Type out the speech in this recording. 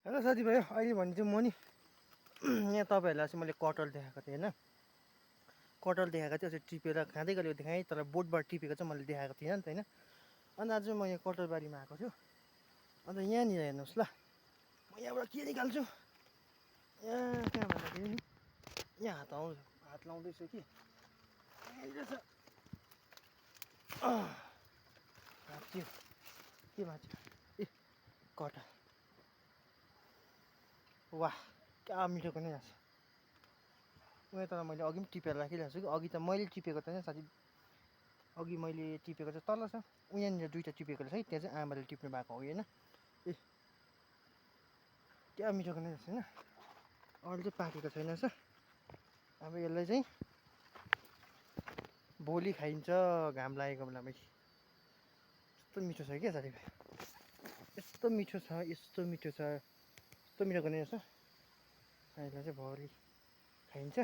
Hello साथीभाइ, अहिले भने चाहिँ म नि यहाँ तपाईँहरूलाई चाहिँ मैले कटहर देखाएको थिएँ होइन। कटहर देखाएको थिएँ, चाहिँ टिपेर खाँदै गरेको देखाएँ, तर बोटबाट टिपेको चाहिँ मैले देखाएको थिइनँ नि त होइन। अन्त आज म यहाँ कटहरबारीमा आएको छु। अन्त यहाँनिर हेर्नुहोस् ल, म यहाँबाट के निकाल्छु, यहाँ कहाँ भन्दाखेरि नि यहाँ हात लाउँदैछु कि रहेछ भाँच्यो, के भाँच्यो, ए कटहर, वाह क्या मिठोको नै रहेछ। उयो तर मैले अघि पनि टिपेर राखिरहेको छु कि, अघि त मैले टिपेको त साथी, अघि मैले टिपेको चाहिँ तल छ, उहाँनिर दुइटा टिपेको रहेछ है, त्यहाँ चाहिँ आमाले टिप्नु भएको हो होइन। ए क्या मिठोको नै रहेछ होइन। अरू चाहिँ पाकेको छैन रहेछ। अब यसलाई चाहिँ भोलि खाइन्छ घाम लागेको बेलामा। यस्तो मिठो छ क्या साथीभाइ, यस्तो मिठो छ, यस्तो मिठो छ, यस्तो मिठोको नै रहेछ। यसलाई चाहिँ भोलि खाइन्छ।